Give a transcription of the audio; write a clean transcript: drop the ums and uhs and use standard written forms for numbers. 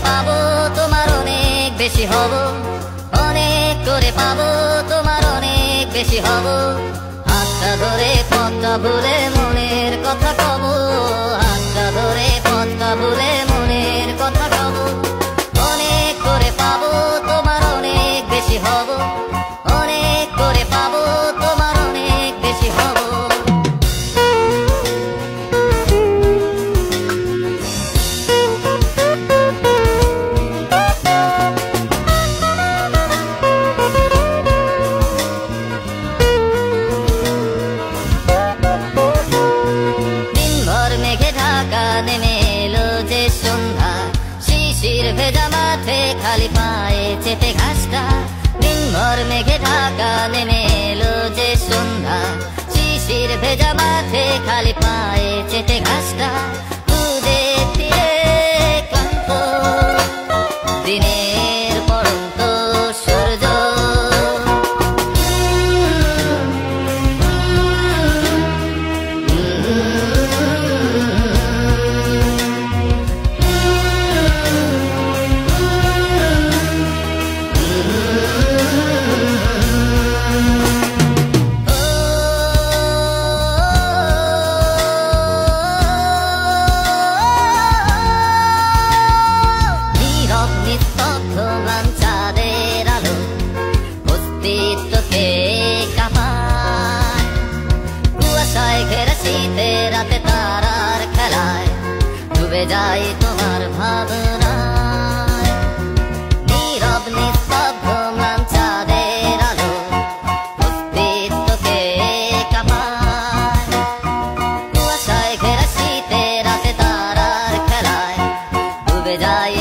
পাবো তোমার অনেক বেশি হব, অনেক করে পাবো তোমার অনেক বেশি হব। হাতটা ধরে পথটা ভুলে মনের কথা কব, হাতটা ধরে পথটা ভুলে মনের কথা কব। অনেক করে পাবো তোমার অনেক বেশি হব, অনেক করে পাবো তোমার অনেক বেশি হব। নেমে এলো যে সন্ধ্যা, শিশির ভেজা মাঠে খালি পায়ে চেটে ঘাসটা। দিনভর মেঘে ঢাকা নেমে এলো যে সন্ধ্যা, শিশির ভেজা মাঠে খালি পায়ে চেটে ঘাসটা। খুদে ফিরে ক্লান্ত দিনের পড়ন্ত সূর্য, চাঁদের আলো অস্তিত্বকে কাঁপায়। কুয়াশায় ঘেরা শীতে রাতে তারার খেলায় ডুবে যায় তোমার ভাবনায়। নীরব নিস্তব্ধ ম্লান চাঁদের আলো অস্তিত্বকে কাঁপায়। কুয়াশায় ঘেরা শীতে রাতে তারার খেলায় ডুবে যায়